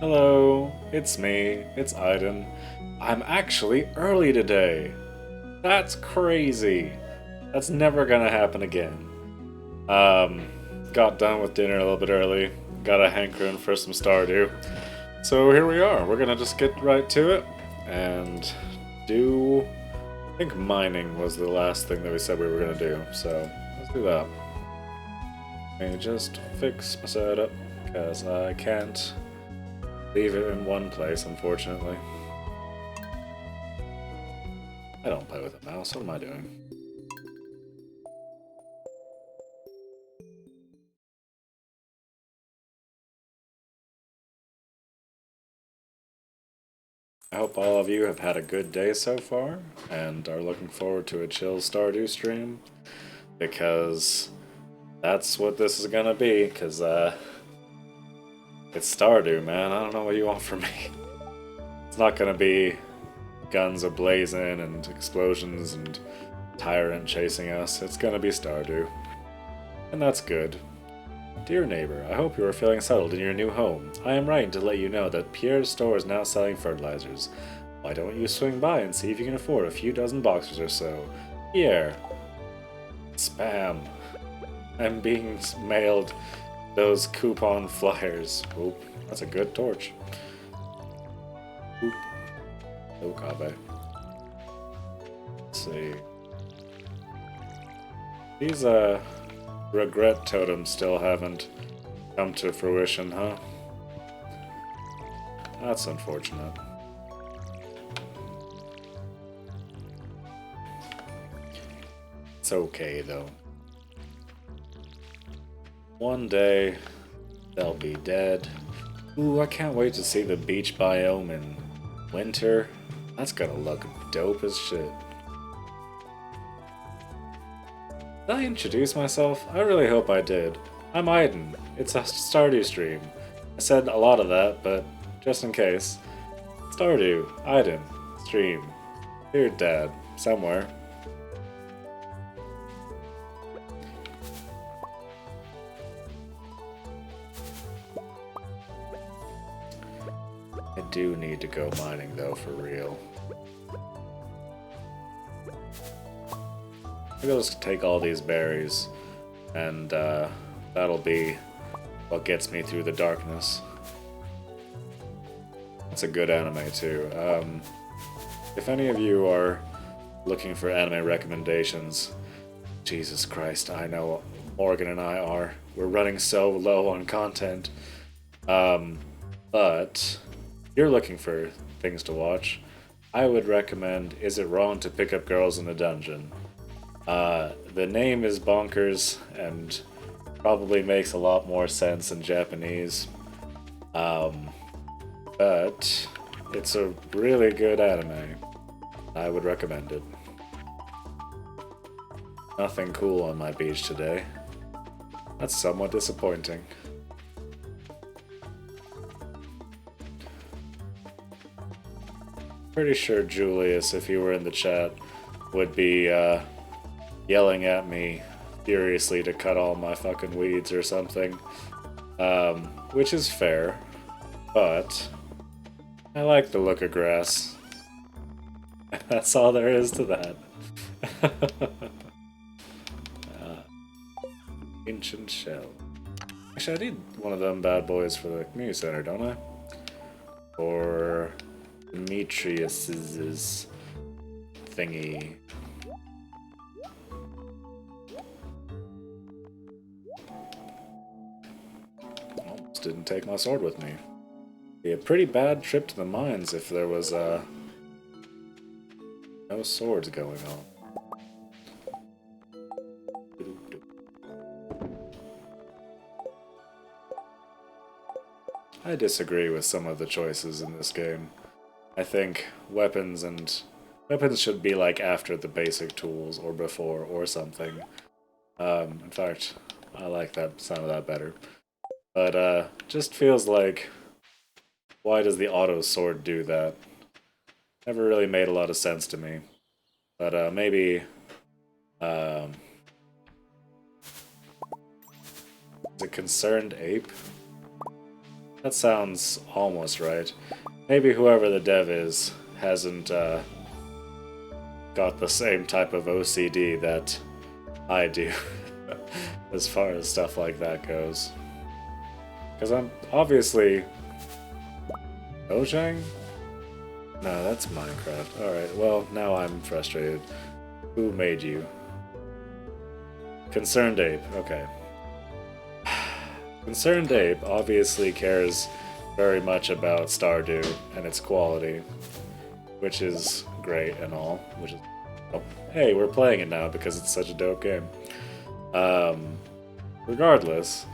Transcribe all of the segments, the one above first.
Hello, it's me, it's Aiden. I'm actually early today. That's crazy. That's never gonna happen again. Um, got done with dinner a little bit early. Got a hankering for some Stardew. So here we are. We're gonna just get right to it and do. I think mining was the last thing that we said we were gonna do. So let's do that. Let me just fix my setup because I can't leave it in one place, unfortunately. I don't play with a mouse. What am I doing? I hope all of you have had a good day so far and are looking forward to a chill Stardew stream because that's what this is gonna be. Because it's Stardew, man. I don't know what you want from me. It's not gonna be guns ablazing and explosions and tyrant chasing us. It's gonna be Stardew, and that's good. Dear neighbor, I hope you are feeling settled in your new home. I am writing to let you know that Pierre's store is now selling fertilizers. Why don't you swing by and see if you can afford a few dozen boxes or so? Pierre. Spam. I'm being mailed those coupon flyers. Oop, that's a good torch. Oop. Oh, Okabe. Let's see. These, regret totems still haven't come to fruition, huh? That's unfortunate. It's okay, though. One day, they'll be dead. Ooh, I can't wait to see the beach biome in winter. That's gonna look dope as shit. Did I introduce myself? I really hope I did. I'm Aiden. It's a Stardew stream. I said a lot of that, but just in case. Stardew, Aiden, stream. Dear Dad, somewhere. I do need to go mining though, for real. Maybe I'll just take all these berries, and that'll be what gets me through the darkness. It's a good anime too. If any of you are looking for anime recommendations, Jesus Christ, I know Morgan and I are. We're running so low on content. But if you're looking for things to watch, I would recommend Is It Wrong to Pick Up Girls in a Dungeon? The name is bonkers and probably makes a lot more sense in Japanese. But it's a really good anime. I would recommend it. Nothing cool on my beach today. That's somewhat disappointing. Pretty sure Julius, if he were in the chat, would be yelling at me furiously to cut all my fucking weeds or something. Which is fair, but I like the look of grass. That's all there is to that. Ancient shell. Actually, I need one of them bad boys for the community center, don't I? Or Demetrius's thingy. Almost didn't take my sword with me. Be a pretty bad trip to the mines if there was no swords going on. I disagree with some of the choices in this game. I think weapons should be like after the basic tools or before or something. In fact, I like that sound of that better. But just feels like, why does the auto sword do that? Never really made a lot of sense to me. But maybe is a concerned ape? That sounds almost right. Maybe whoever the dev is hasn't got the same type of OCD that I do as far as stuff like that goes. Because I'm obviously... Mojang? No, that's Minecraft. Alright, well, now I'm frustrated. Who made you? Concerned Ape, okay. Concerned Ape obviously cares very much about Stardew and its quality, which is great and all. Which is, oh, hey, we're playing it now because it's such a dope game. Regardless,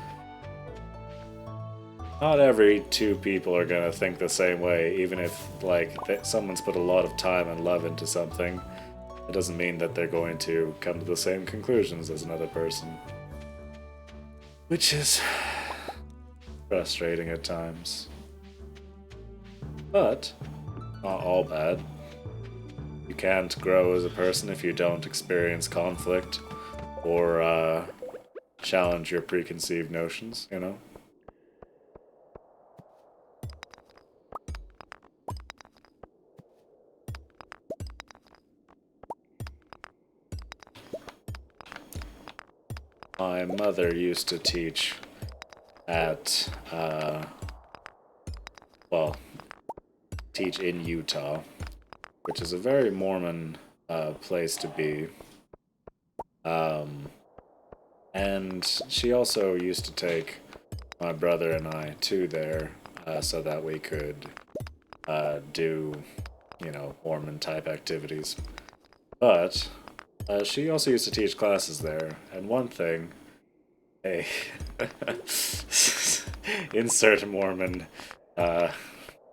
not every two people are gonna think the same way, even if like someone's put a lot of time and love into something. It doesn't mean that they're going to come to the same conclusions as another person, which is frustrating at times. But not all bad. You can't grow as a person if you don't experience conflict or challenge your preconceived notions, you know? My mother used to teach at, well, teach in Utah, which is a very Mormon place to be. And she also used to take my brother and I to there so that we could do, you know, Mormon-type activities. But she also used to teach classes there, and one thing, hey, insert Mormon,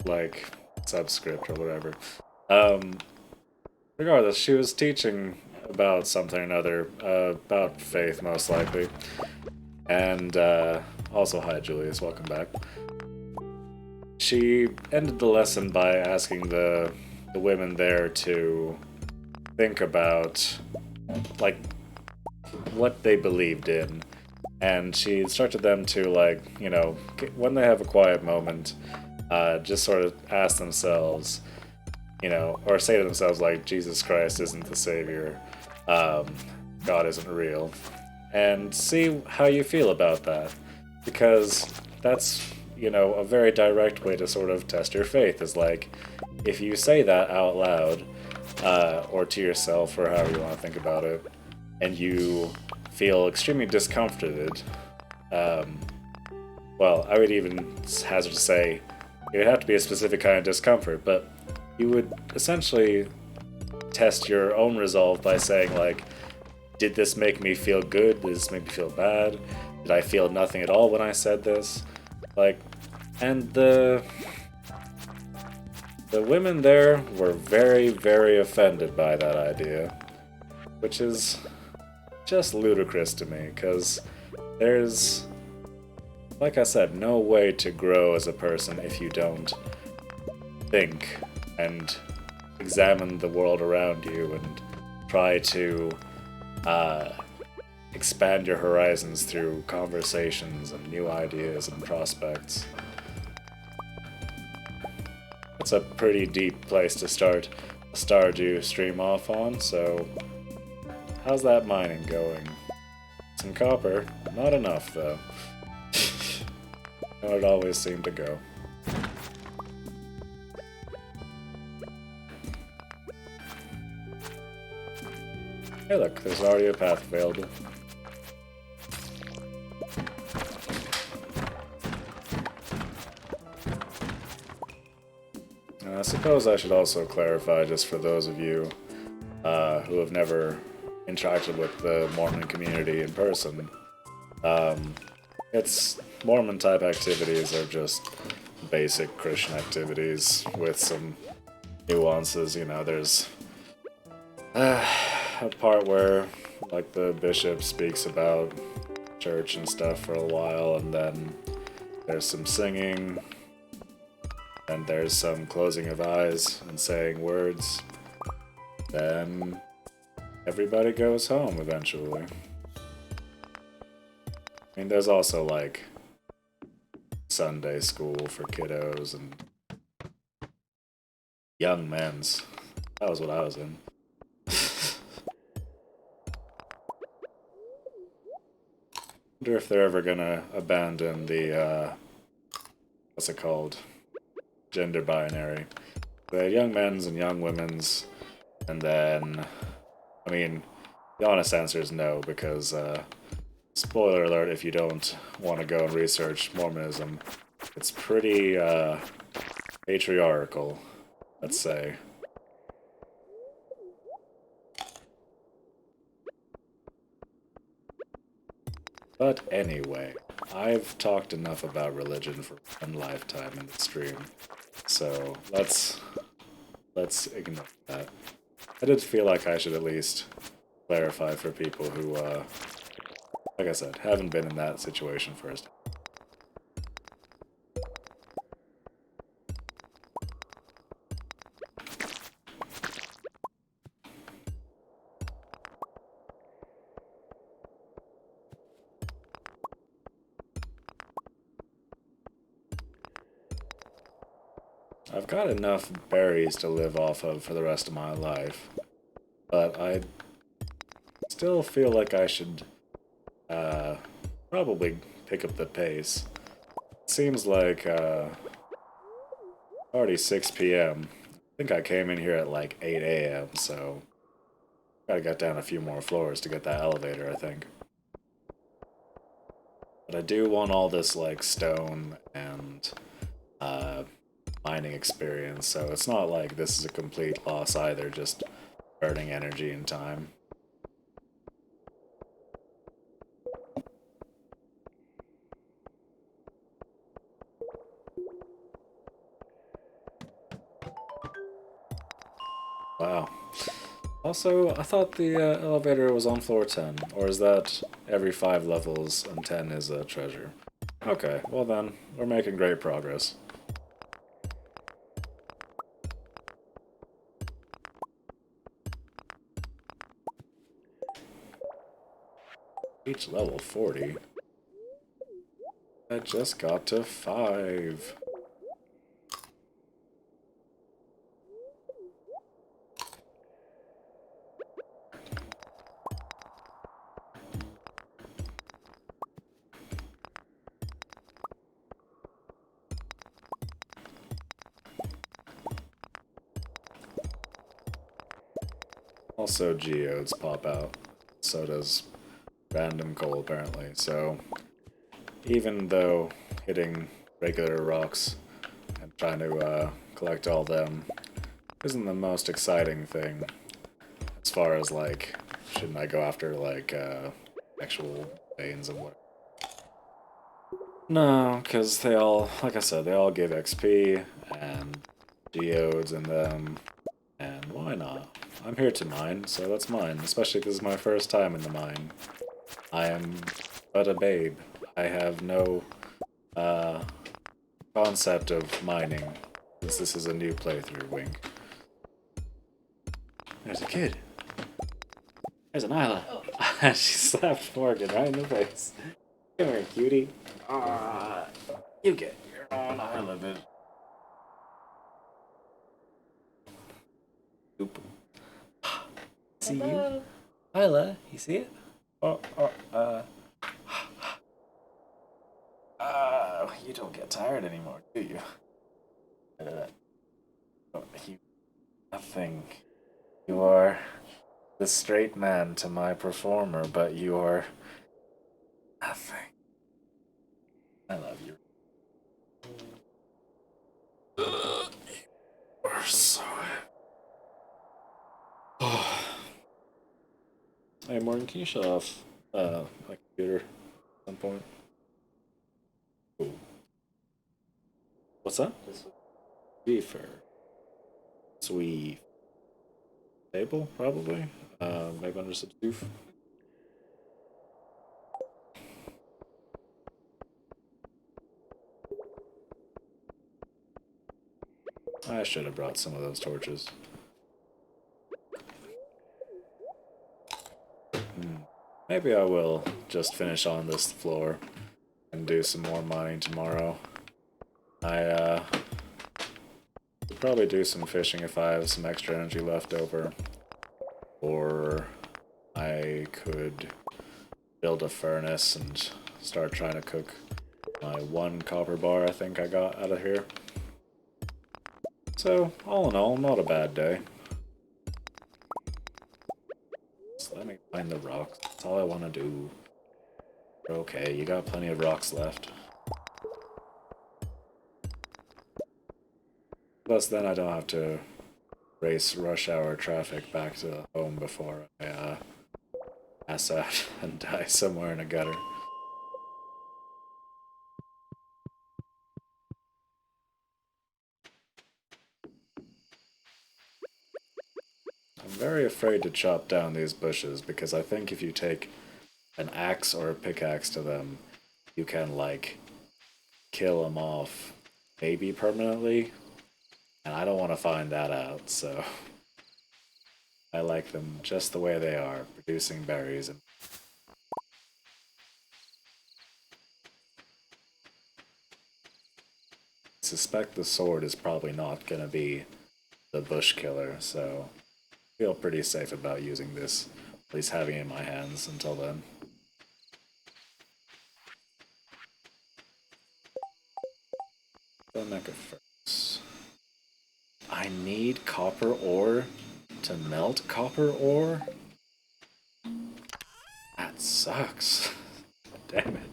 like, subscript or whatever. Regardless, she was teaching about something or another, about faith most likely. And also, hi Julius, welcome back. She ended the lesson by asking the women there to think about, like, what they believed in. And she instructed them to, like, you know, when they have a quiet moment, just sort of ask themselves, you know, or say to themselves, like, Jesus Christ isn't the Savior, God isn't real, and see how you feel about that. Because that's, you know, a very direct way to sort of test your faith, is like, if you say that out loud, or to yourself, or however you want to think about it, and you feel extremely discomforted, well, I would even hazard to say, it would have to be a specific kind of discomfort, but you would essentially test your own resolve by saying, like, did this make me feel good? Did this make me feel bad? Did I feel nothing at all when I said this? Like, and the women there were very, very offended by that idea, which is just ludicrous to me, because there's, like I said, no way to grow as a person if you don't think and examine the world around you and try to expand your horizons through conversations and new ideas and prospects. It's a pretty deep place to start a Stardew stream off on, so how's that mining going? Some copper, not enough though. How it always seemed to go. Hey look, there's already a path available. And I suppose I should also clarify, just for those of you who have never interacted with the Mormon community in person, it's Mormon-type activities are just basic Christian activities with some nuances. You know, there's a part where, like, the bishop speaks about church and stuff for a while, and then there's some singing, and there's some closing of eyes and saying words. Then everybody goes home eventually. I mean, there's also, like, Sunday school for kiddos and young men's. That was what I was in. Wonder if they're ever gonna abandon the, what's it called? Gender binary. The young men's and young women's, and then, I mean, the honest answer is no, because, spoiler alert if you don't want to go and research Mormonism, it's pretty, patriarchal, let's say. But anyway, I've talked enough about religion for one lifetime in the stream, so let's ignore that. I did feel like I should at least clarify for people who, like I said, haven't been in that situation first. I've got enough berries to live off of for the rest of my life, but I still feel like I should probably pick up the pace. It seems like already 6 p.m. I think I came in here at like 8 a.m., so gotta get down a few more floors to get that elevator, I think. But I do want all this like stone and mining experience, so it's not like this is a complete loss either, just burning energy and time. Wow. Also, I thought the elevator was on floor 10, or is that every 5 levels and 10 is a treasure? Okay, well then, we're making great progress. Each level 40. I just got to 5. Also, geodes pop out. So does random coal, apparently. So, even though hitting regular rocks and trying to collect all them isn't the most exciting thing, as far as, like, shouldn't I go after, like, actual veins and what? No, because they all, like I said, they all give XP and geodes in them, and why not? I'm here to mine, so let's mine, especially if this is my first time in the mine. I am but a babe. I have no concept of mining, since this is a new playthrough, wink. There's a kid. There's an Isla. Oh. She slapped Morgan right in the face. Come here, cutie. You get your own Isla, bitch. Oop. See you? Isla, you see it? You don't get tired anymore, do you? You nothing. You are the straight man to my performer, but you are nothing. I love you. You are so. Hey, Morgan, can you shut off my computer at some point? Ooh. What's that? Beefer. Sweet. Table, probably? Maybe under some stoof. I should have brought some of those torches. Maybe I will just finish on this floor and do some more mining tomorrow. I could probably do some fishing if I have some extra energy left over. Or I could build a furnace and start trying to cook my 1 copper bar I think I got out of here. So, all in all, not a bad day. So let me find the rocks. That's all I want to do. Okay, you got plenty of rocks left. Plus then I don't have to race rush hour traffic back to home before I pass out and die somewhere in a gutter. I'm very afraid to chop down these bushes because I think if you take an axe or a pickaxe to them, you can, like, kill them off, maybe permanently, and I don't want to find that out, so I like them just the way they are, producing berries. And I suspect the sword is probably not going to be the bush killer, so I feel pretty safe about using this, at least having it in my hands until then. Don't make a furnace. I need copper ore to melt copper ore? That sucks. Damn it.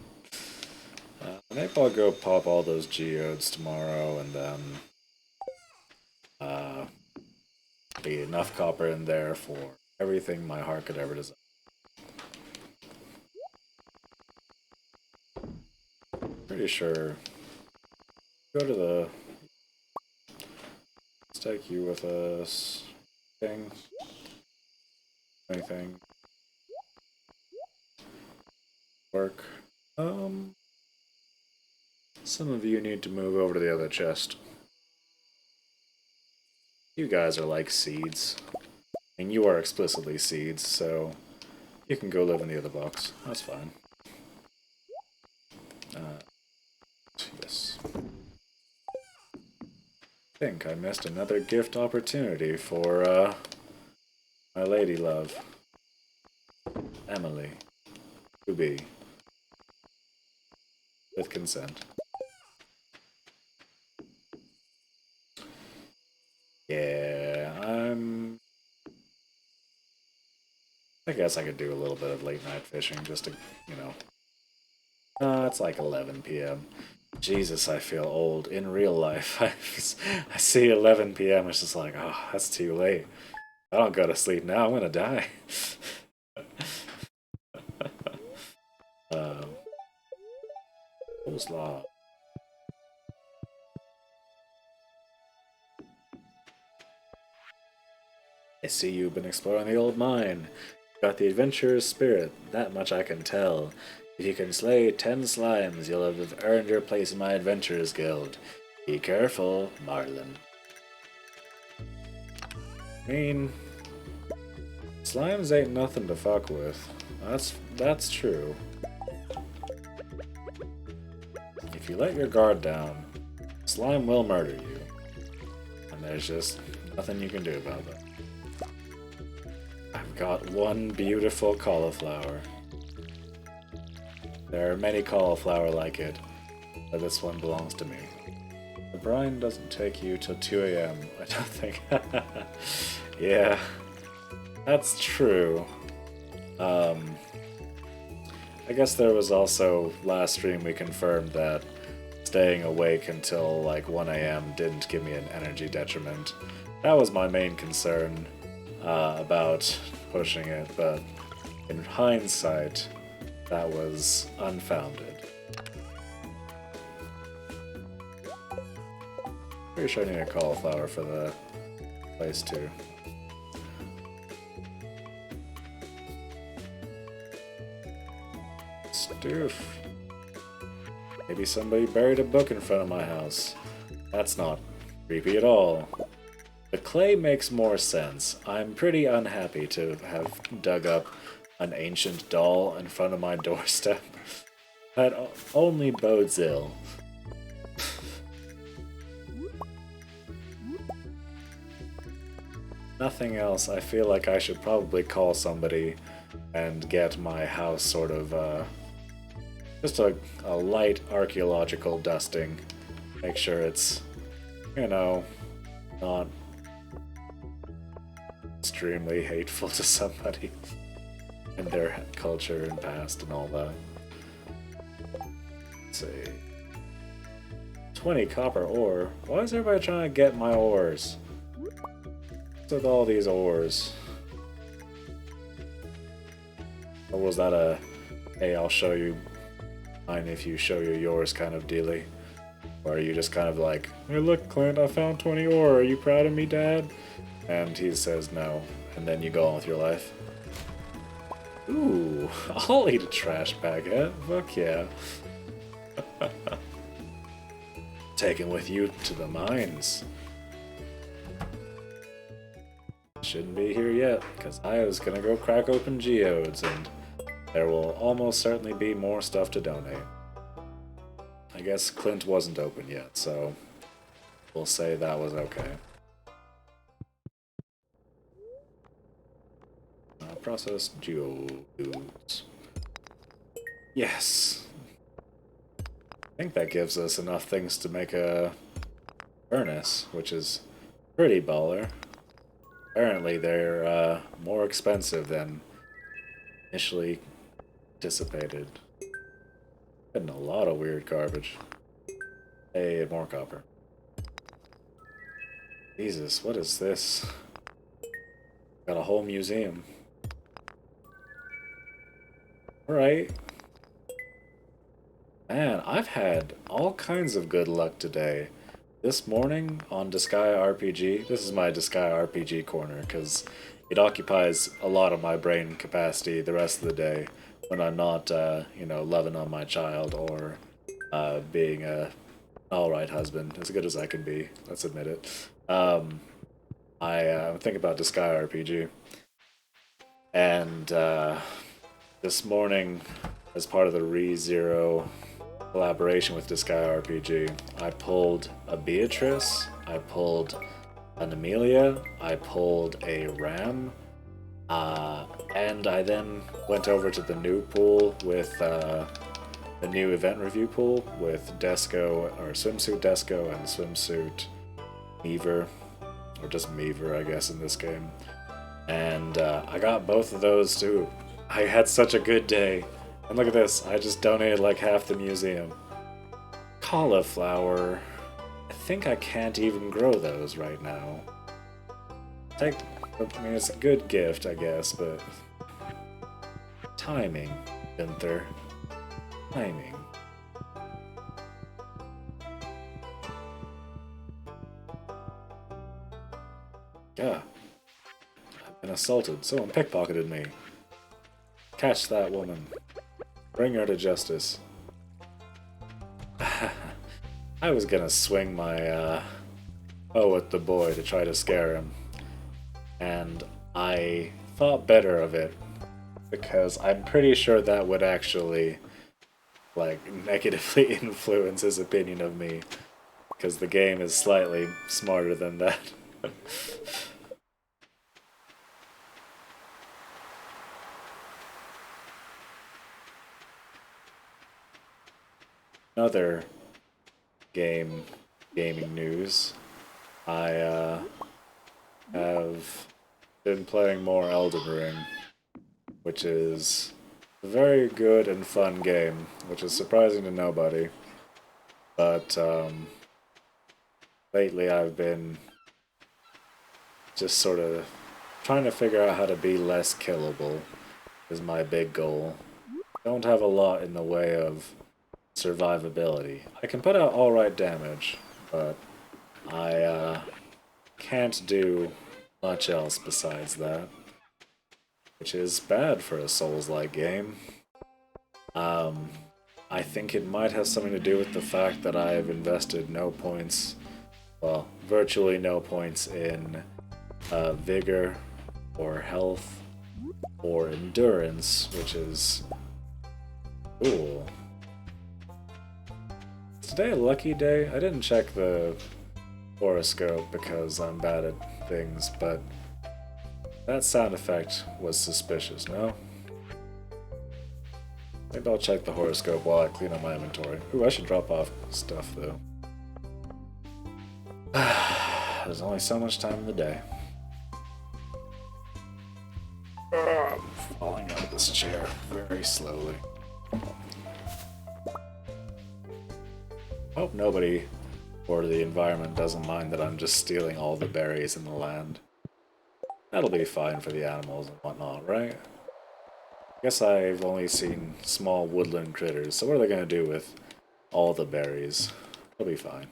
Maybe I'll go pop all those geodes tomorrow and then be enough copper in there for everything my heart could ever desire. Pretty sure. Go to the. Let's take you with us. Thing. Anything. Work. Some of you need to move over to the other chest. You guys are like seeds. I mean, you are explicitly seeds, so you can go live in the other box. That's fine. Yes. I think I missed another gift opportunity for, my lady love. Emily. To be. With consent. Yeah, I guess I could do a little bit of late night fishing just to, you know. It's like 11 p.m. Jesus, I feel old in real life. I see 11 p.m. It's just like, oh, that's too late. I don't go to sleep now. I'm gonna die. Coleslaw. I see you've been exploring the old mine. Got the adventurer's spirit, that much I can tell. If you can slay 10 slimes, you'll have earned your place in my adventurers guild. Be careful, Marlin. I mean, slimes ain't nothing to fuck with. That's true. If you let your guard down, slime will murder you. And there's just nothing you can do about that. I've got one beautiful cauliflower. There are many cauliflower like it, but this one belongs to me. The brine doesn't take you till 2 a.m., I don't think. Yeah, that's true. I guess there was also, last stream we confirmed that staying awake until like 1 a.m. didn't give me an energy detriment. That was my main concern about pushing it, but in hindsight, that was unfounded. Pretty sure I need a cauliflower for the place too. Stoof. Maybe somebody buried a book in front of my house. That's not creepy at all. The clay makes more sense. I'm pretty unhappy to have dug up an ancient doll in front of my doorstep. That only bodes ill. nothing else, I feel like I should probably call somebody and get my house sort of, just a light archaeological dusting. Make sure it's, you know, not extremely hateful to somebody and their culture and past and all that. Let's see. 20 copper ore? Why is everybody trying to get my ores? What's with all these ores? Or was that a, hey, I'll show you mine if you show you yours kind of dealy? Or are you just kind of like, hey look Clint, I found 20 ore, are you proud of me, Dad? And he says no, and then you go on with your life. Ooh, I'll eat a trash baguette, fuck yeah. Taken with you to the mines. Shouldn't be here yet, because I was gonna go crack open geodes, and there will almost certainly be more stuff to donate. I guess Clint wasn't open yet, so we'll say that was okay. Processed geodes. Yes! I think that gives us enough things to make a furnace, which is pretty baller. Apparently they're more expensive than initially anticipated. Getting a lot of weird garbage. Hey, more copper. Jesus, what is this? Got a whole museum. Alright. Man, I've had all kinds of good luck today. This morning on Disgaea RPG, this is my Disgaea RPG corner, because it occupies a lot of my brain capacity the rest of the day when I'm not, you know, loving on my child or being a alright husband, as good as I can be, let's admit it. I'm thinking about Disgaea RPG. And this morning, as part of the ReZero collaboration with Disgaea RPG, I pulled a Beatrice, I pulled an Amelia, I pulled a Ram, and I then went over to the new pool with the new event review pool with Desco, or Swimsuit Desco and Swimsuit Meaver, or just Meaver I guess in this game. And I got both of those too. I had such a good day. And look at this, I just donated like half the museum. Cauliflower. I think I can't even grow those right now. I mean, it's a good gift, I guess, but... Timing, Gunther. Timing. Yeah. I've been assaulted. Someone pickpocketed me. Catch that woman. Bring her to justice. I was gonna swing my bow at the boy to try to scare him. And I thought better of it. Because I'm pretty sure that would actually, like, negatively influence his opinion of me. Because the game is slightly smarter than that. Another gaming news. I have been playing more Elden Ring, which is a very good and fun game, which is surprising to nobody. But lately I've been just sort of trying to figure out how to be less killable is my big goal. Don't have a lot in the way of survivability. I can put out alright damage, but I can't do much else besides that, which is bad for a Souls-like game. I think it might have something to do with the fact that I have invested no points, well, virtually no points in vigor or health or endurance, which is cool. Is today a lucky day? I didn't check the horoscope because I'm bad at things, but That sound effect was suspicious, no? Maybe I'll check the horoscope while I clean up my inventory. Ooh, I should drop off stuff, though. There's only so much time in the day. I'm falling out of this chair very slowly. Hope nobody or the environment doesn't mind that I'm just stealing all the berries in the land. That'll be fine for the animals and whatnot, right? I guess I've only seen small woodland critters, so what are they gonna do with all the berries? They'll be fine.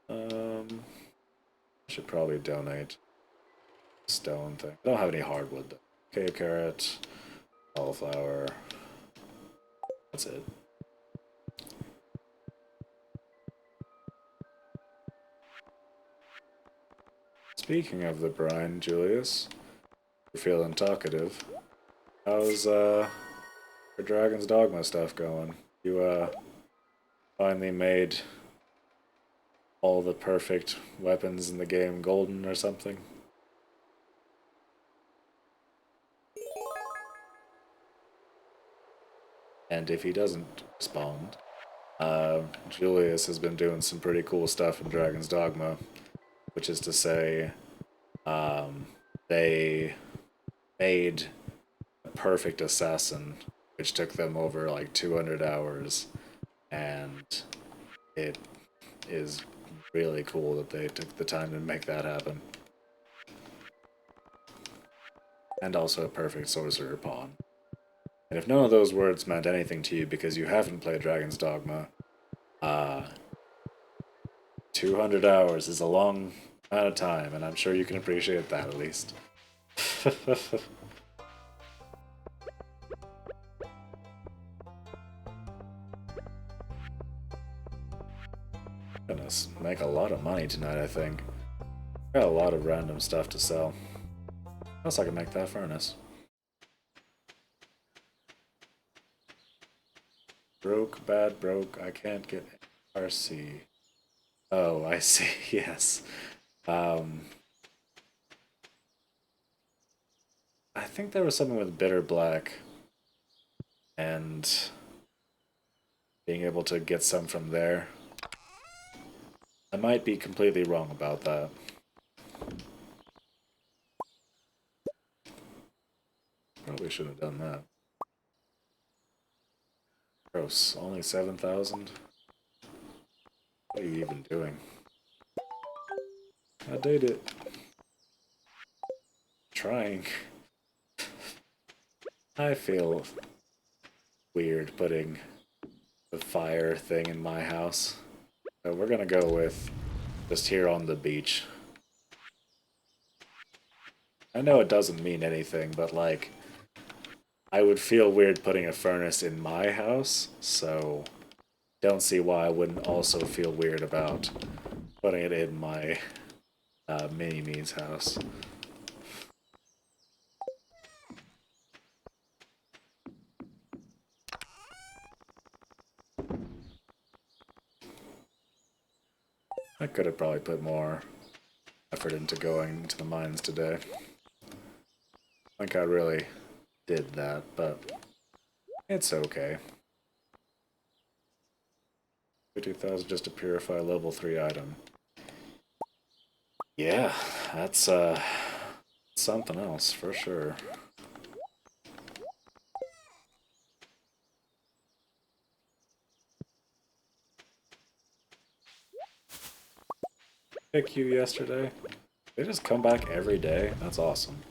I should probably donate stone thing. I don't have any hardwood though. Cave carrot, cauliflower. That's it. Speaking of the brine, Julius, you're feeling talkative. How's your Dragon's Dogma stuff going? You finally made all the perfect weapons in the game golden or something? And if he doesn't respond, Julius has been doing some pretty cool stuff in Dragon's Dogma, which is to say, they made a perfect assassin, which took them over like 200 hours, and it is really cool that they took the time to make that happen. And also a perfect sorcerer pawn. And if none of those words meant anything to you because you haven't played Dragon's Dogma, 200 hours is a long amount of time, and I'm sure you can appreciate that at least. Gonna make a lot of money tonight, I think. Got a lot of random stuff to sell. Plus I can make that furnace. Broke, bad broke, I can't get RC. Oh, I see, yes. I think there was something with bitter black and being able to get some from there. I might be completely wrong about that. Probably should have done that. Gross, only 7,000? What are you even doing? I did it. Trying. I feel weird putting the fire thing in my house. So we're gonna go with just here on the beach. I know it doesn't mean anything, but like, I would feel weird putting a furnace in my house, so don't see why I wouldn't also feel weird about putting it in my mini-me's house. I could have probably put more effort into going to the mines today. I think I really did that, but it's okay. 50,000 just to purify level 3 item. Yeah, that's something else for sure. Pick you yesterday. They just come back every day. That's awesome.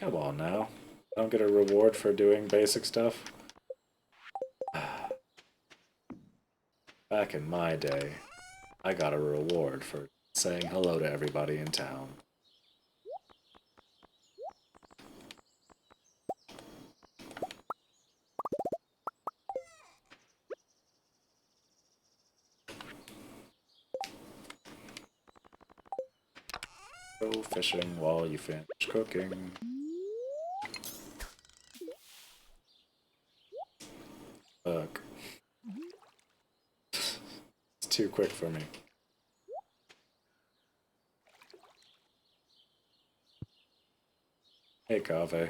Come on now. Don't get a reward for doing basic stuff. Back in my day, I got a reward for saying hello to everybody in town. Go fishing while you finish cooking. Look. It's too quick for me. Hey, Kave.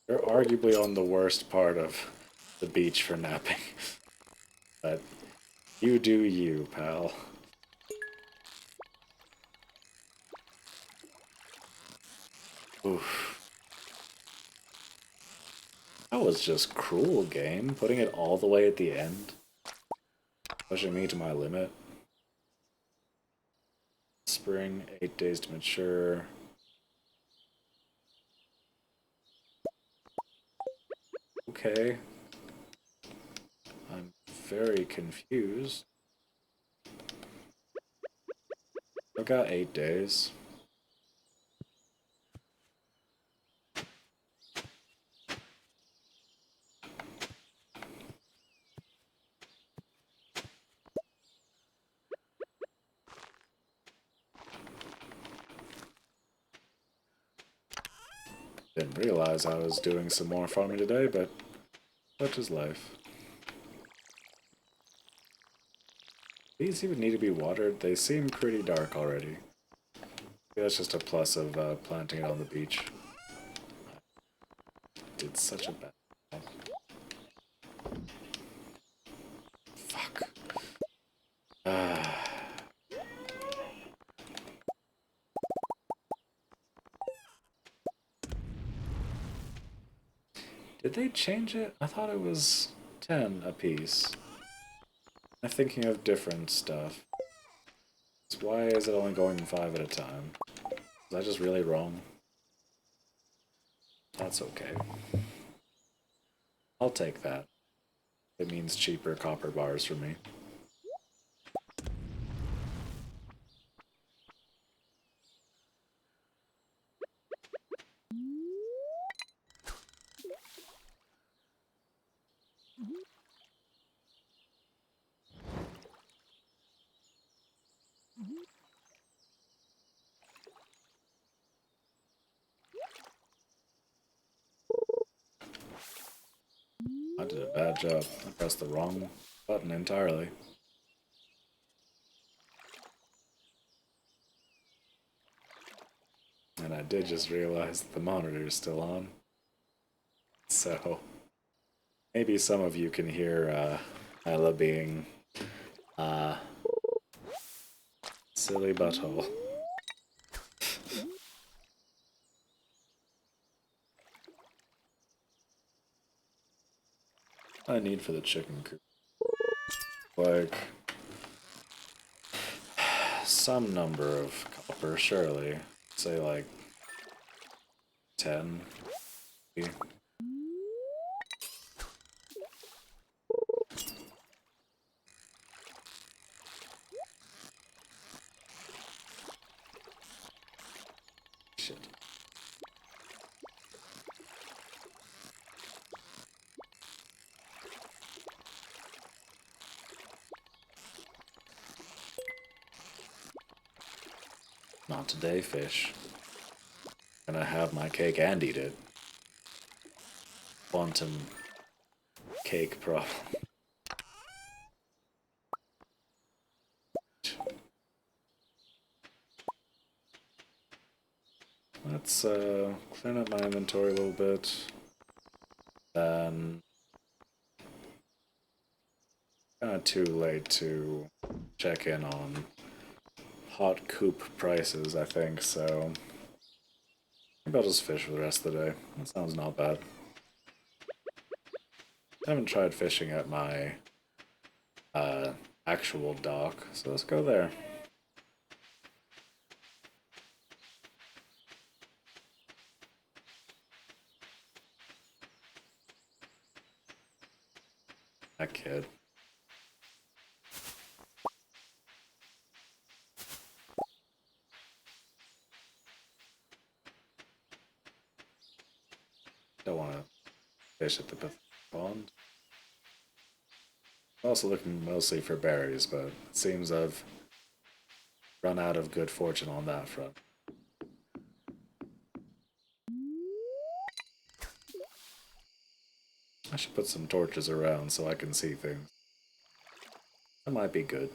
You're arguably on the worst part of the beach for napping. But you do you, pal. Oof. That was just cruel, game. Putting it all the way at the end. Pushing me to my limit. Spring, 8 days to mature. Okay. I'm very confused. I've got 8 days. Didn't realize I was doing some more farming today, but such is life. These even need to be watered. They seem pretty dark already. That's just a plus of planting it on the beach. Did such a bad job. Fuck. Did they change it? I thought it was 10 apiece. I'm thinking of different stuff. So why is it only going 5 at a time? Was I just really wrong? That's okay. I'll take that. It means cheaper copper bars for me. I did a bad job. I pressed the wrong button entirely. And I did just realize that the monitor is still on. So, maybe some of you can hear Ella being, silly butthole. I need for the chicken coop. Like, some number of copper, surely. Say like 10. Maybe. Shit. Not today, fish. Gonna have my cake and eat it. Quantum cake problem. Let's clean up my inventory a little bit. Then kind of too late to check in on hot coop prices, I think, so maybe I'll just fish for the rest of the day. That sounds not bad. I haven't tried fishing at my actual dock, so let's go there. That kid. Don't want to fish at the pond. I'm also looking mostly for berries, but it seems I've run out of good fortune on that front. I should put some torches around so I can see things. That might be good.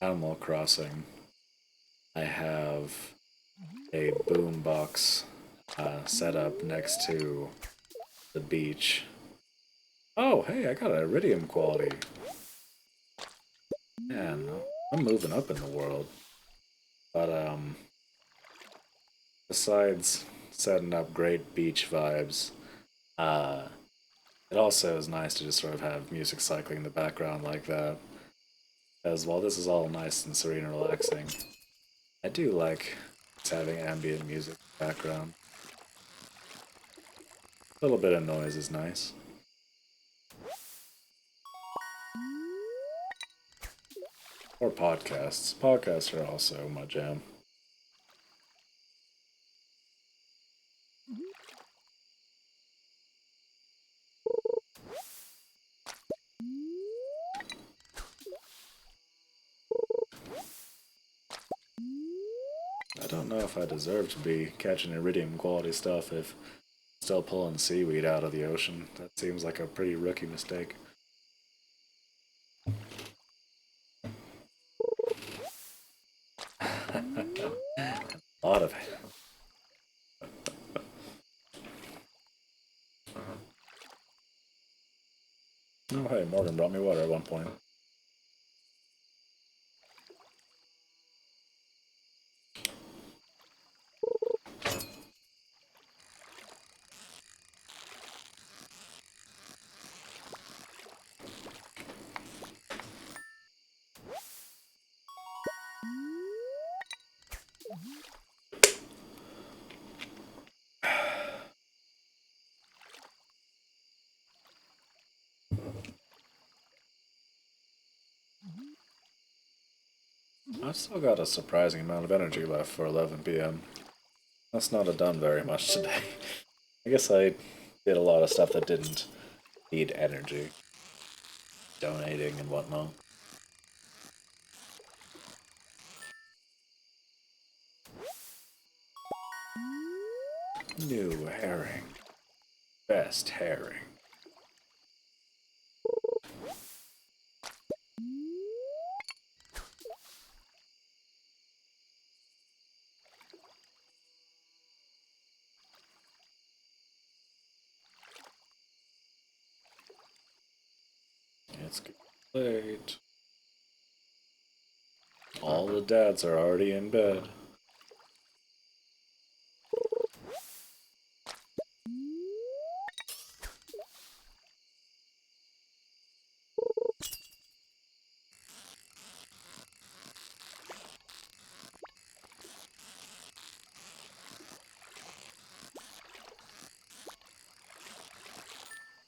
Animal Crossing, I have a boombox set up next to the beach. Oh, hey, I got an iridium quality. Man, I'm moving up in the world. But, besides setting up great beach vibes, uh, it also is nice to just sort of have music cycling in the background like that. As while this is all nice and serene and relaxing, I do like just having ambient music in the background. A little bit of noise is nice. Or podcasts. Podcasts are also my jam. I don't know if I deserve to be catching iridium quality stuff if still pulling seaweed out of the ocean. That seems like a pretty rookie mistake. A lot of it. Oh, hey, Morgan brought me water at one point. I've still got a surprising amount of energy left for 11 p.m. Must not have done very much today. I guess I did a lot of stuff that didn't need energy, donating and whatnot. New herring. Best herring. It's getting late. All the dads are already in bed.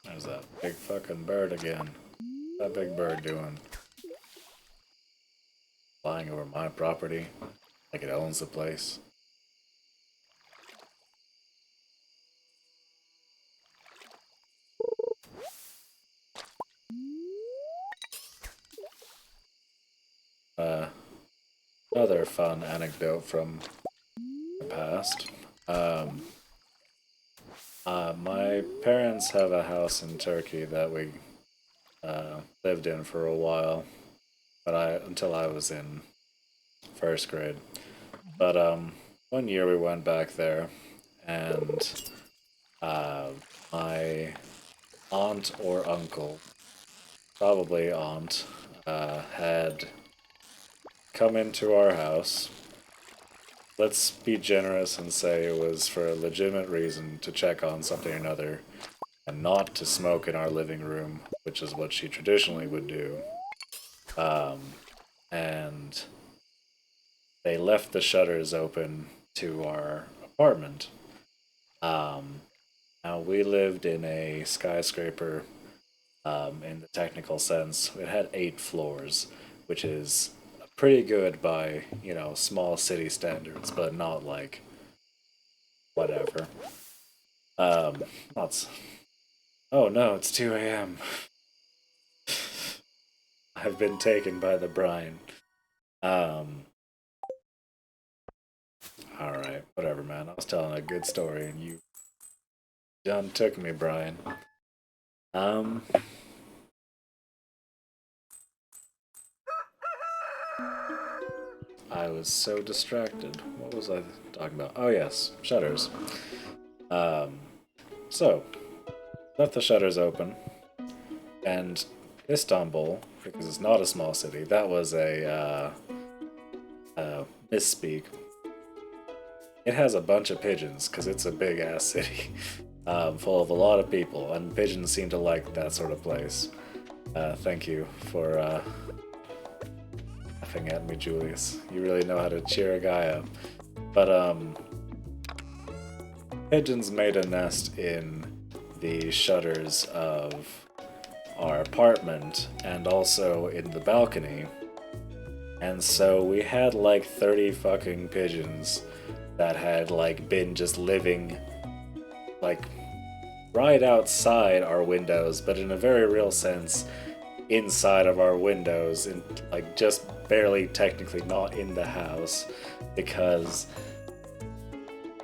There's that big fucking bird again. What's that big bird doing? Flying over my property like it owns the place. Uh, Another fun anecdote from the past. My parents have a house in Turkey that we lived in for a while, but until I was in first grade. But one year we went back there, and my aunt or uncle, probably aunt, had come into our house. Let's be generous and say it was for a legitimate reason to check on something or another, and not to smoke in our living room, which is what she traditionally would do. And they left the shutters open to our apartment. Now we lived in a skyscraper. In the technical sense, it had 8 floors, which is pretty good by small city standards, but not like whatever. Not. Oh no, it's 2 a.m. I've been taken by the brine. Um, Alright, whatever, man. I was telling a good story and you done took me, Brian. Um, I was so distracted. What was I talking about? Oh yes, shutters. So, left the shutters open, and Istanbul, because it's not a small city, that was a misspeak. It has a bunch of pigeons, because it's a big-ass city, full of a lot of people, and pigeons seem to like that sort of place. Thank you for laughing at me, Julius. You really know how to cheer a guy up. But, pigeons made a nest in the shutters of our apartment and also in the balcony. And so we had like 30 fucking pigeons that had like been just living like right outside our windows, but in a very real sense inside of our windows, and like just barely technically not in the house, because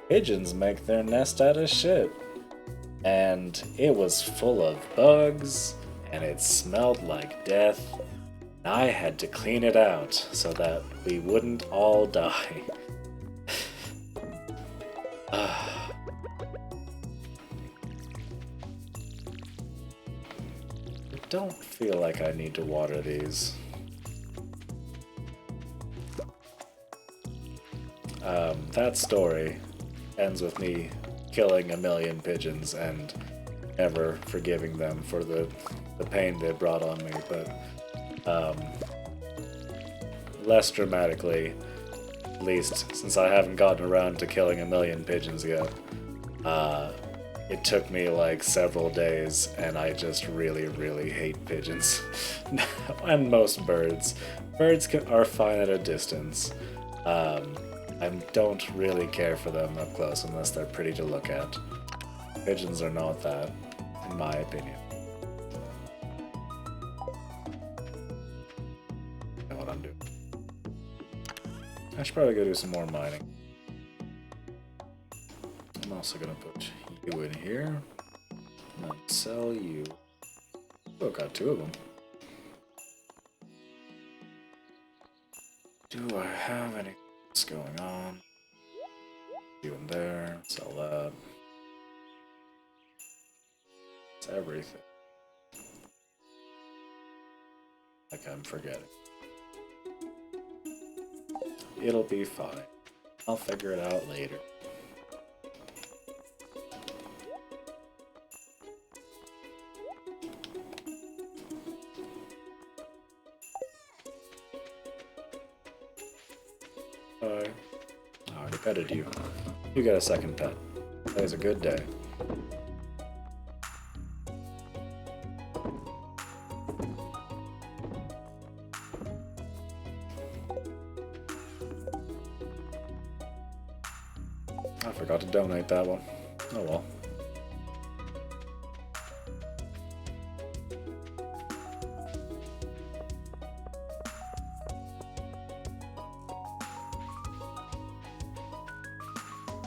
pigeons make their nest out of shit. And it was full of bugs, and it smelled like death. And I had to clean it out so that we wouldn't all die. I don't feel like I need to water these. That story ends with me killing a million pigeons and never forgiving them for the pain they brought on me, but less dramatically, at least since I haven't gotten around to killing a million pigeons yet, it took me like several days, and I just really, really hate pigeons. And most birds. Birds are fine at a distance. I don't really care for them up close unless they're pretty to look at. Pigeons are not that, in my opinion. I know what I'm doing. I should probably go do some more mining. I'm also gonna put you in here and sell you. Oh, got two of them. Do I have any? What's going on? You in there, sell that. It's everything. Like I'm forgetting. It'll be fine. I'll figure it out later. I already petted you. You get a second pet. Today's a good day. I forgot to donate that one. Oh well.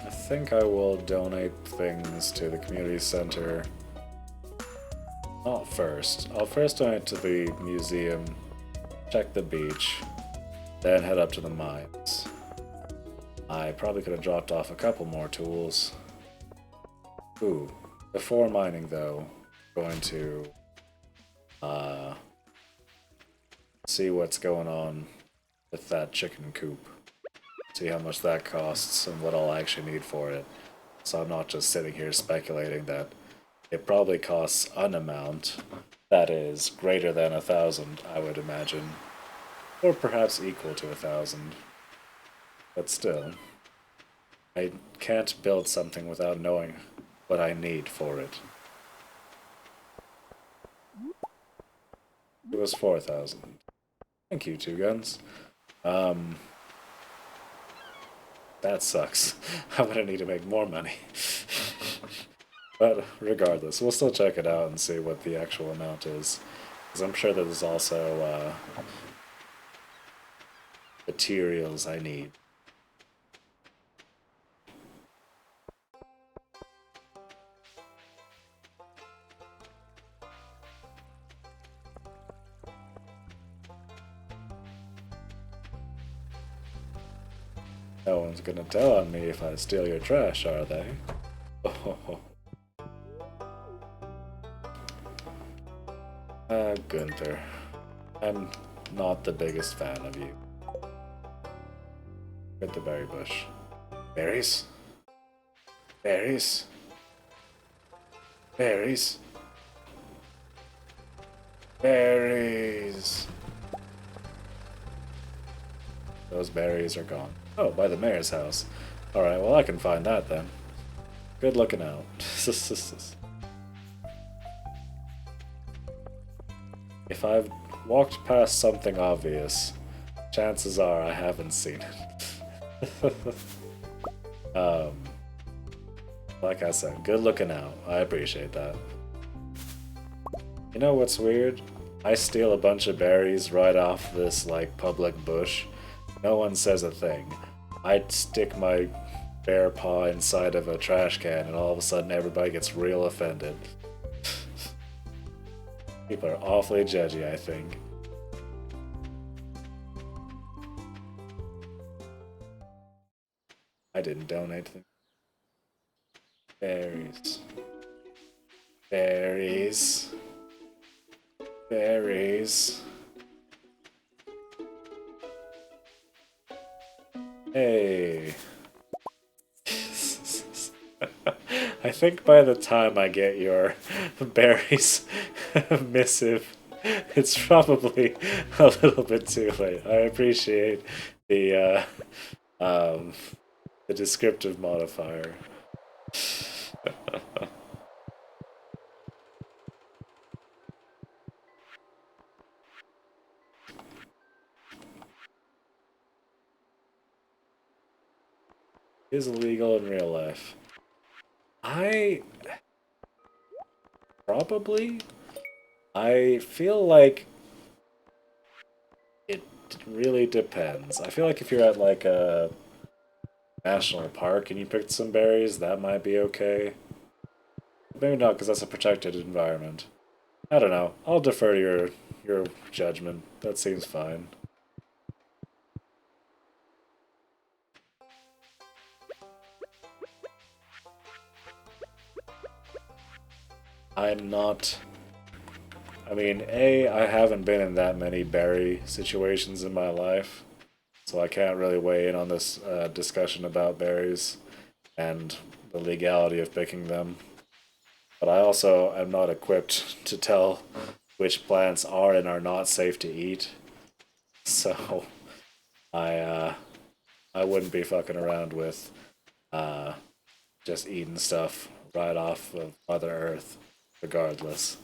I think I will donate things to the community center. Not first. I'll first donate to the museum, check the beach, then head up to the mines. I probably could have dropped off a couple more tools. Ooh, before mining though, I'm going to see what's going on with that chicken coop. See how much that costs and what I'll actually need for it. So I'm not just sitting here speculating that it probably costs an amount that is greater than 1,000, I would imagine. Or perhaps equal to 1,000. But still, I can't build something without knowing what I need for it. It was 4,000. Thank you, Two Guns. That sucks. I'm gonna need to make more money. But regardless, we'll still check it out and see what the actual amount is. Because I'm sure that there's also materials I need. No one's gonna tell on me if I steal your trash, are they? Oh. Gunther. I'm not the biggest fan of you. Get the berry bush. Berries? Berries? Berries? Berries! Those berries are gone. Oh, by the mayor's house. Alright, well I can find that then. Good looking out. If I've walked past something obvious, chances are I haven't seen it. Like I said, good looking out. I appreciate that. You know what's weird? I steal a bunch of berries right off this, like, public bush. No one says a thing. I'd stick my bare paw inside of a trash can and all of a sudden everybody gets real offended. People are awfully judgy, I think. I didn't donate them. Berries. Berries. Berries. Hey. I think by the time I get your berries missive, it's probably a little bit too late. I appreciate the descriptive modifier. Is illegal in real life. Probably. I feel like it really depends. I feel like if you're at like a national park and you picked some berries, that might be okay. Maybe not, because that's a protected environment. I don't know. I'll defer to your judgment. That seems fine. I'm not... I mean, I haven't been in that many berry situations in my life, so I can't really weigh in on this discussion about berries and the legality of picking them. But I also am not equipped to tell which plants are and are not safe to eat, so I wouldn't be fucking around with just eating stuff right off of Mother Earth, regardless.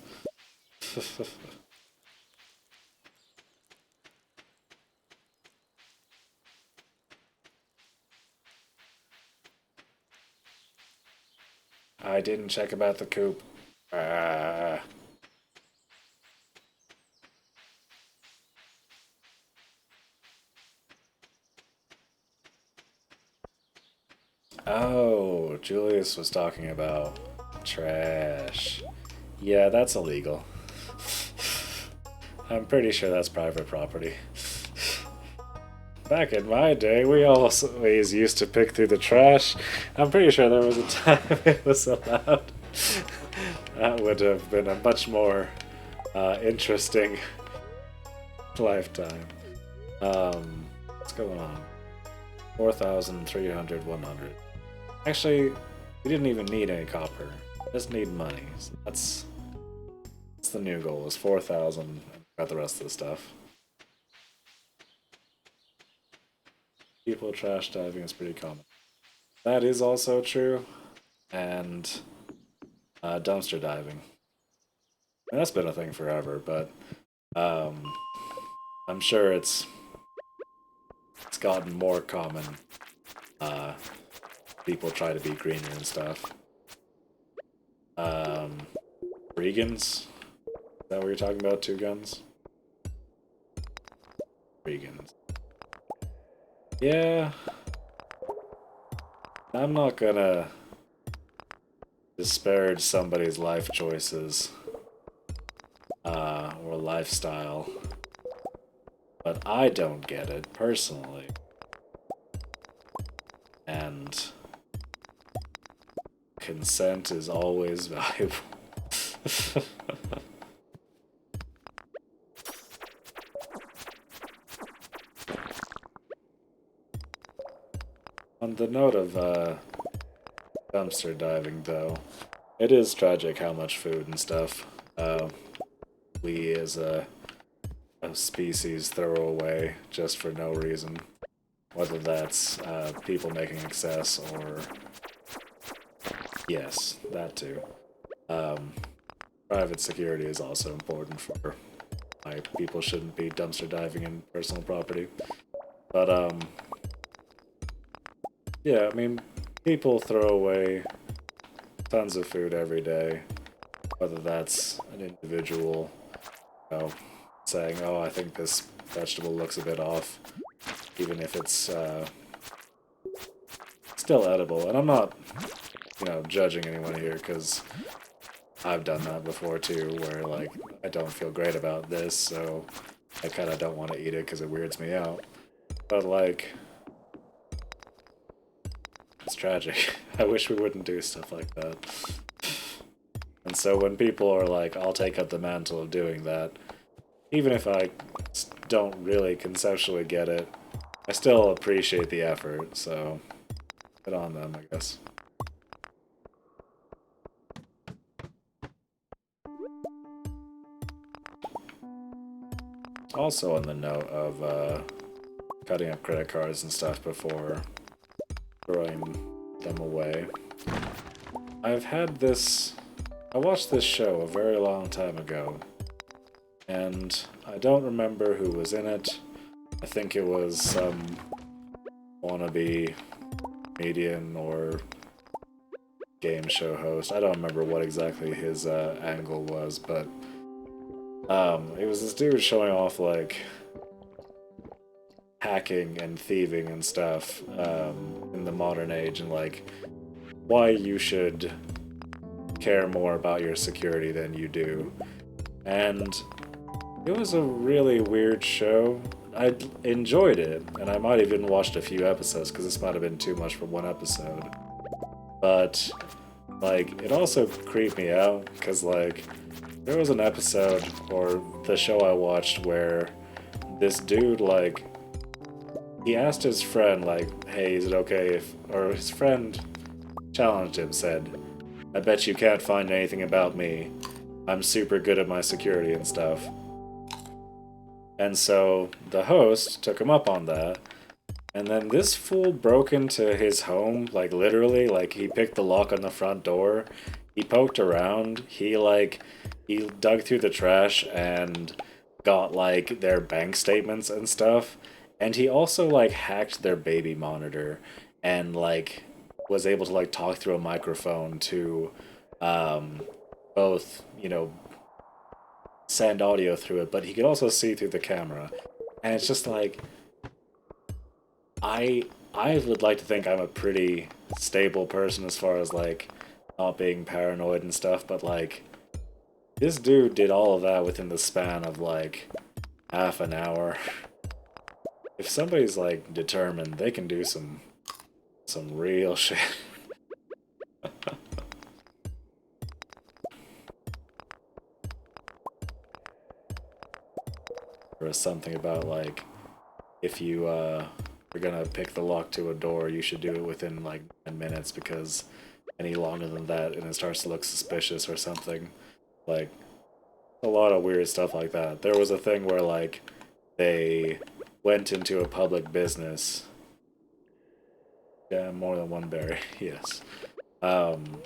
I didn't check about the coop. Oh, Julius was talking about trash. Yeah, that's illegal. I'm pretty sure that's private property. Back in my day, we always used to pick through the trash. I'm pretty sure there was a time it was allowed. That would have been a much more interesting lifetime. What's going on? 4,300, 100. Actually, we didn't even need any copper. Just need money. So that's the new goal, is 4,000 and got the rest of the stuff. People trash diving is pretty common. That is also true. And dumpster diving. And that's been a thing forever, but I'm sure it's gotten more common. People try to be greener and stuff. Regans? Is that what you're talking about? 2 guns? Regans. Yeah. I'm not gonna disparage somebody's life choices or lifestyle, but I don't get it personally. consent is always valuable. On the note of dumpster diving, though, it is tragic how much food and stuff we as a species throw away just for no reason. Whether that's people making excess or... Yes, that too. Private security is also important for why people shouldn't be dumpster diving in personal property. But, yeah, I mean, people throw away tons of food every day. Whether that's an individual, you know, saying, oh, I think this vegetable looks a bit off, even if it's still edible. And I'm not, you know, judging anyone here, because I've done that before too, where, like, I don't feel great about this, so I kind of don't want to eat it because it weirds me out. But, like, it's tragic. I wish we wouldn't do stuff like that. And so when people are like, I'll take up the mantle of doing that, even if I don't really conceptually get it, I still appreciate the effort, so good on them, I guess. Also on the note of cutting up credit cards and stuff before throwing them away, I've had this... I watched this show a very long time ago, and I don't remember who was in it. I think it was some wannabe comedian or game show host. I don't remember what exactly his angle was, but it was this dude showing off, like, hacking and thieving and stuff in the modern age, and, like, why you should care more about your security than you do. And it was a really weird show. I enjoyed it, and I might have even watched a few episodes, because this might have been too much for one episode. But, like, it also creeped me out, because, like, there was an episode, or the show I watched, where this dude, like, he asked his friend, like, hey, is it okay if... Or his friend challenged him, said, I bet you can't find anything about me. I'm super good at my security and stuff. And so the host took him up on that, and then this fool broke into his home, like, literally, like, he picked the lock on the front door, he poked around, he dug through the trash and got, like, their bank statements and stuff, and he also, like, hacked their baby monitor, and, like, was able to, like, talk through a microphone to both, you know, send audio through it, but he could also see through the camera. And it's just like, I would like to think I'm a pretty stable person as far as, like, not being paranoid and stuff, but, like, this dude did all of that within the span of, like, half an hour. If somebody's, like, determined, they can do some real shit. Or something about, like, if you are gonna pick the lock to a door, you should do it within, like, 10 minutes, because any longer than that and it starts to look suspicious or something. Like, a lot of weird stuff like that. There was a thing where, like, they went into a public business. Yeah, more than one berry, yes. Went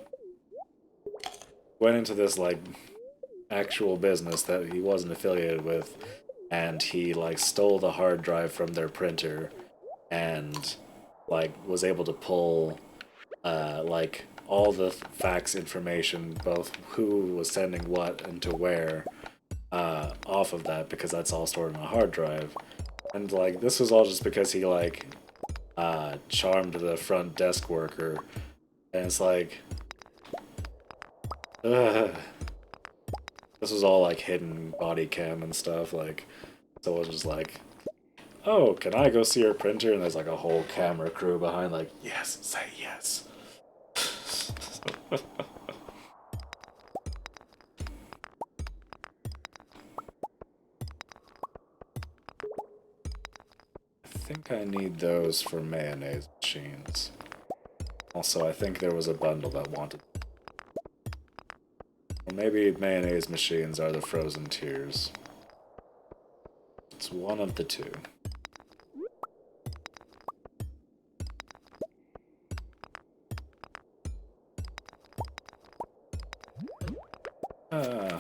into this, like, actual business that he wasn't affiliated with, and he, like, stole the hard drive from their printer and, like, was able to pull, like, all the fax information, both who was sending what and to where, off of that, because that's all stored on a hard drive. And, like, this was all just because he, like, charmed the front desk worker. And it's like, ugh. This was all, like, hidden body cam and stuff, like, so it was just like, oh, can I go see your printer? And there's, like, a whole camera crew behind, like, yes, say yes. think I need those for mayonnaise machines. Also, I think there was a bundle that wanted. Or maybe mayonnaise machines are the frozen tears. It's one of the two. Ah.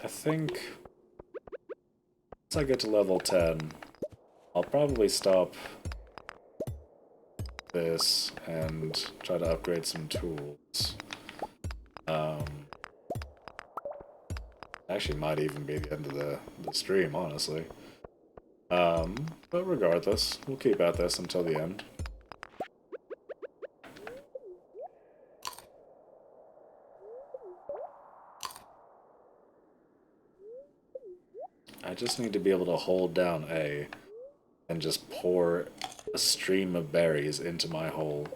I think once I get to level 10, I'll probably stop this and try to upgrade some tools. Actually might even be the end of the stream, honestly. But regardless, we'll keep at this until the end. I just need to be able to hold down A and just pour a stream of berries into my hole.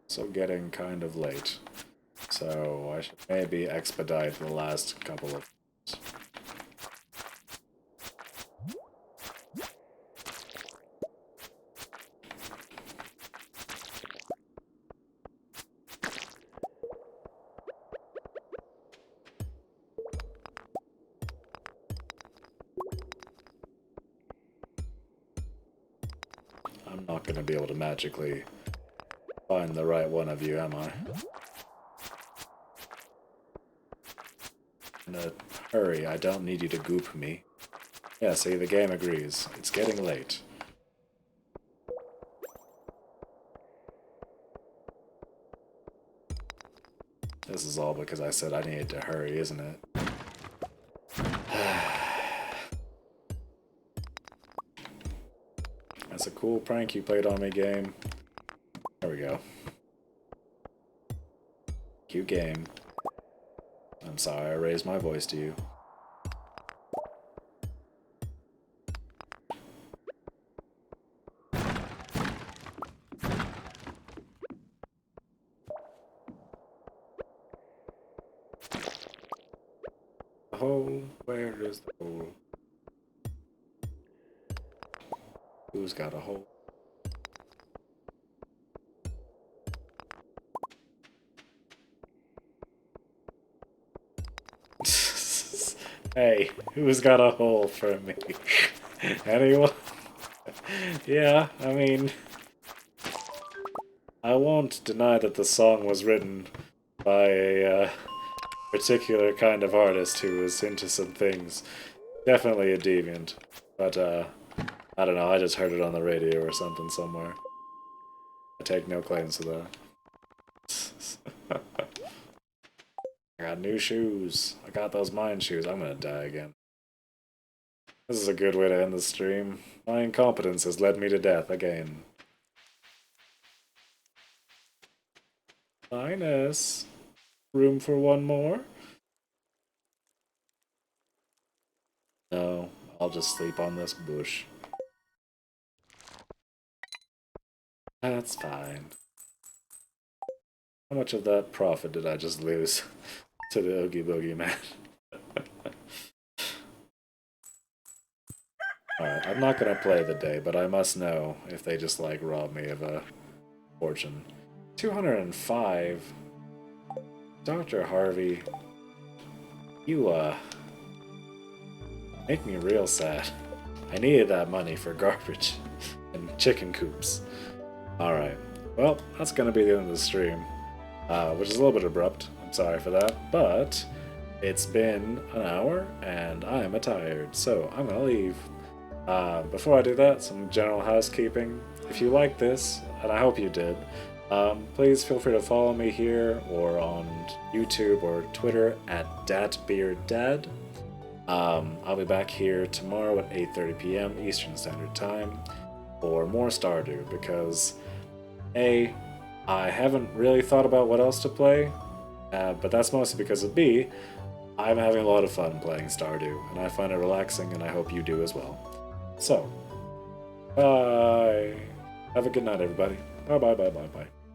So getting kind of late. So I should maybe expedite the last couple of things. I'm not going to be able to magically find the right one of you, am I? In a hurry, I don't need you to goop me. Yeah, see, the game agrees. It's getting late. This is all because I said I needed to hurry, isn't it? That's a cool prank you played on me, game. There we go. Cute game. I'm sorry I raised my voice to you. The hole? Where is the hole? Who's got a hole? Hey, who's got a hole for me? Anyone? Yeah, I mean, I won't deny that the song was written by a particular kind of artist who was into some things. Definitely a deviant. But, I don't know, I just heard it on the radio or something somewhere. I take no claims to that. I got new shoes. I got those mine shoes. I'm gonna die again. This is a good way to end the stream. My incompetence has led me to death again. Minus. Room for one more? No, I'll just sleep on this bush. That's fine. How much of that profit did I just lose to the Oogie Boogie Man? Alright, I'm not gonna play the day, but I must know if they just, like, rob me of a fortune. 205? Dr. Harvey, you, make me real sad. I needed that money for garbage and chicken coops. Alright, well, that's gonna be the end of the stream, which is a little bit abrupt. I'm sorry for that, but it's been an hour and I'm tired, so I'm gonna leave. Before I do that, some general housekeeping. If you like this, and I hope you did. Please feel free to follow me here or on YouTube or Twitter at DatBeardDad. I'll be back here tomorrow at 8:30 p.m. Eastern Standard Time for more Stardew because A, I haven't really thought about what else to play, but that's mostly because of B, I'm having a lot of fun playing Stardew, and I find it relaxing, and I hope you do as well. So, bye. Have a good night, everybody. Bye bye bye bye bye.